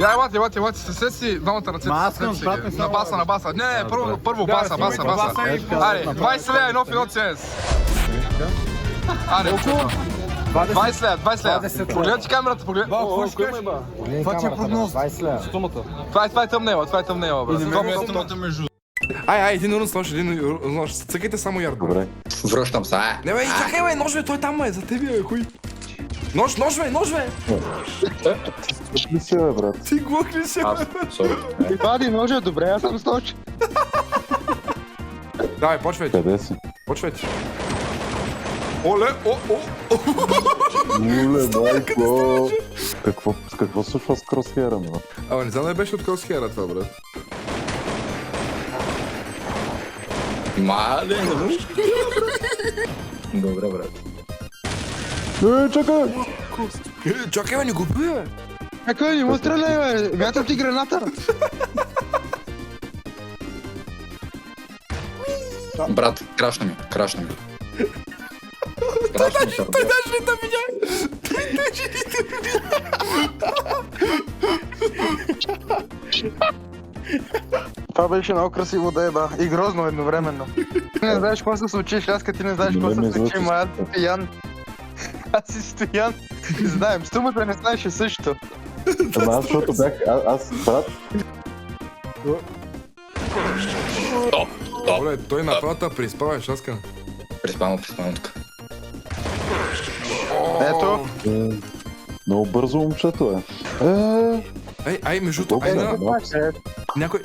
Я, елате, се си двамата ръцете. На баса. Не, първо баса. Аре, 20 лева и нов едно CS. Аре, 20 лева. Погледайте камерата, погледайте. Това ти е прогноз. 20 лева. Това е тъмнела, бе. Ай, един нож, цъкайте само ярко. Добре. Връщам се, Не бе, чакай бе, нож бе, той там е, за тебе бе, хуй. Нож бе! Ли си, бе, брат? Ти глух ли си, бе? Ти вади ножа, добре, аз съм с нож. Давай, почвайте. Къде си? Оле, Уле, майко! Какво случва с кросхера, бе? Ама не знам да беше от кросхера това, брат. Мале, не виж? Добре, брат. Чакай! Чакай бе, не губи бе. Чакай, не му стреляй, бе. Мятам ти граната. Брат, крашна ми. Крашна ми, Той даже не те видя. Това беше много красиво да еба. И грозно едновременно. Ти не знаеш какво се случи, Шляска, ти не знаеш какво се случи, ма аз си Стоян. Аз си Стоян. Знаем, стумата не знаеше също. Ама аз, защото бях... Аз, брат... Оле, той направо приспава, Шаска. Приспано тук. Ето. Много бързо момчето е. Ай, между другото,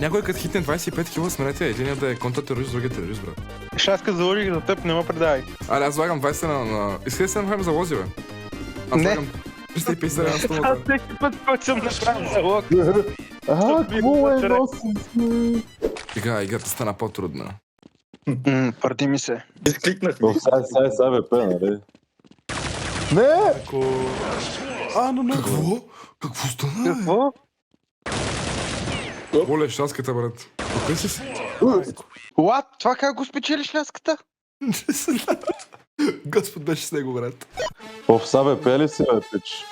някой като хитне 25 кила, смерете, единият да е контртерорист, другият терорист, брат. Шляска, заложих за теб, не ме предавай. Аре, аз слагам 20 на... Искай да се направим залози, бе. Аз Не. слагам 350 на Аз стомата. всеки път, който съм направил залог. Какво е носи? Играта стана по-трудна. Парти ми се. Изкликнах О, сега ВП, нали? Не! Какво стана, бе? Какво? Оле, Шаската, брат. Откъде си си? What? Това как го спечели Шляската? Господ беше с него, брат. В ВП ли си, бе, пич?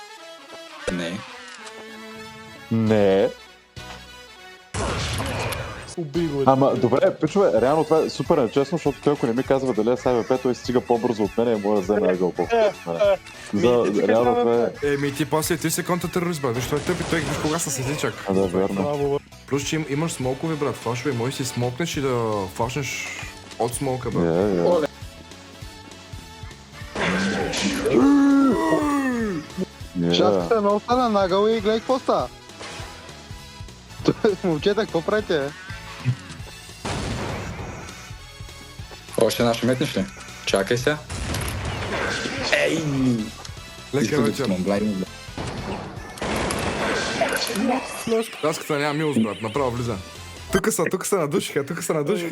Не. Не. Ама, добре, пичове, реално това е супер нечестно, защото той ако не ми казва дали е с АВП, той стига по-бързо от мен и може да вземе ъгъл реално това е... Еми ти после ти си контртерорист, брат, защото той тъпи, той виж кога са седичак. Да, верно. Плюс, че имаш смолкови, брат, флашове, можеш си смолкнеш и да флашнеш от смолка, брат. Шляската не остана нагъл и гледай какво става. Момчета, какво правите, бе? Още една ще метнеш ли? Чакай се. Ей! Лека вечер. Шаската няма милост, брат, направо влиза. Тук са надушиха,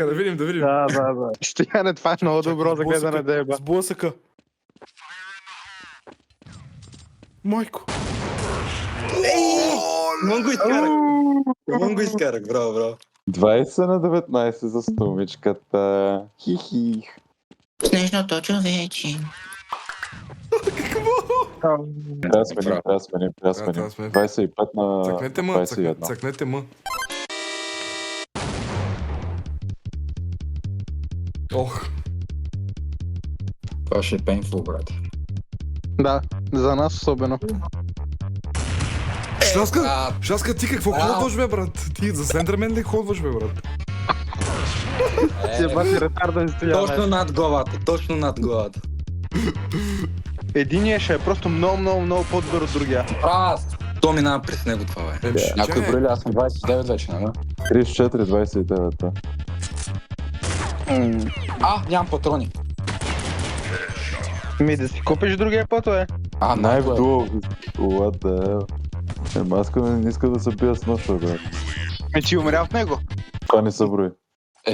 да видим. Да. Стояне, това е много добро за гледане да еба. Сблъсъка. Майко. Мон го изкарах, браво. 20 на 19 за стомичката. Хихих. Снежното човече. Трябва да сменим. 25 на 21. Цъкнете му. Ох. Това ще е painful, брат. Да, за нас особено. Шаска, ти какво ходваш, бе, брат? Ти за Слендермен ли ходваш, бе, брат? Ти е бати ретарден Стояне. Точно над главата. Единият ще е просто много по-добър от другия. То минава през него това, бе. Някой броили, аз съм 29 вече, нали? 34-29, да. Нямам патрони. Да си купиш другия път, бе. Най-вдолу. What the hell? Аз не иска да се бия с нож, бе. Ти умря в него. Това не се брои.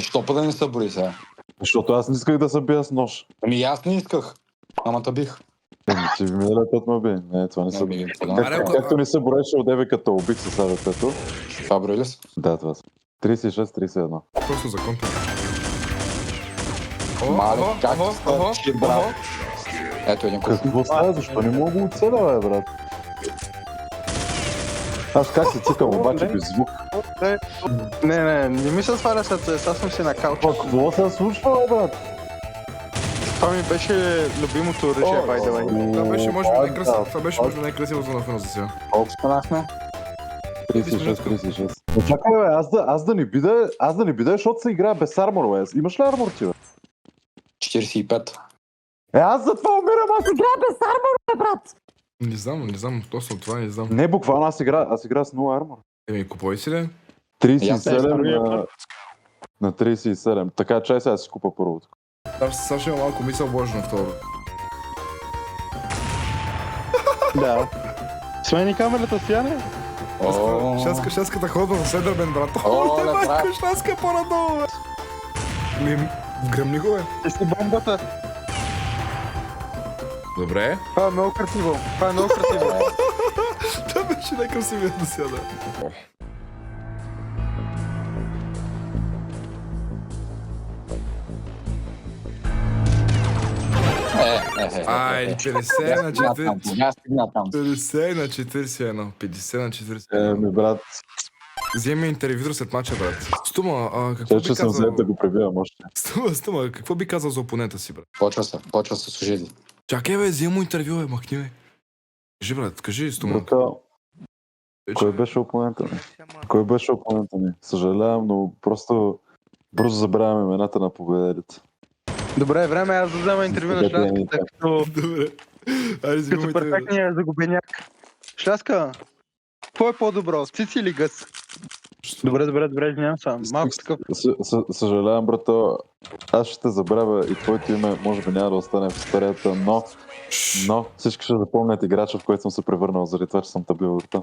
Що па да не се брои сега? Защото аз не исках да се бия с нож. Аз не исках. Ама бих. Че ви миналия път ме би. Не, това не се брои. Както не се броеше от тебе като убих с АВП-то. Това брои ли са? Да, това са. 36-31. Просто за контент. Мале, как ще браво. Ето един кух. Какво става? Защо не мога да оцеля, бе, брат? Аз как се цикам обаче без звук? Не ми се сваля след това, аз съм си на кауча. Какво се случва, брат? Това ми беше любимото оръжие, by the way. Това беше може би най-красиво. Това беше може би най-красивото на филма за сега. Колко станахме? 36. Чакай, бе, аз да не бида, защото се играе без армор, бе. Имаш ли армор ти, бе? 45. Аз за това умирам, аз играя без армор, бе, брат! Не знам, точно това не знам. Не, буквално аз играя с 0 армор. Еми, купой си ли? 37 на 37. Така, чай сега си купа първото. Сега ще има малко мисъл Божия на второ. Да. Смени камерата, Стояне. Шаската ходва за Седърбен, брат. О, О, да, майко, брат. шаска по-надолу, бе. Вгръмни го, бе. И си бомбата. Добре. Това е много красиво. Това беше най-красивият до сега, да. Ай, 50 на 40. Я стигна там. 50 на 41. 50 на 41. Ми, брат, Вземи интервю след мача, брат. Стума, какво че би съм казал... взет да го пребивам още. Стума, какво би казал за опонента си, брат? Почва се служили. Чакай, бе, вземи му интервю, бе, махни, бе. Кажи, брат, кажи, Стума. Брато, кой беше опонента ми? Съжалявам, но просто бързо забравям имената на победителите. Добре, време е аз да взема интервю на Шляската, като Добре. Айде, вземи му интервю. перфектният загубеняк. Шляска, какво е по-добро, цици или гъс? Добре, извинявам се. Малко такъв. Съжалявам, брато, аз ще те забравя и твоето име може би няма да остане в историята, но всички ще запомнят играча, в който съм се превърнал заради това, че съм те бил врата.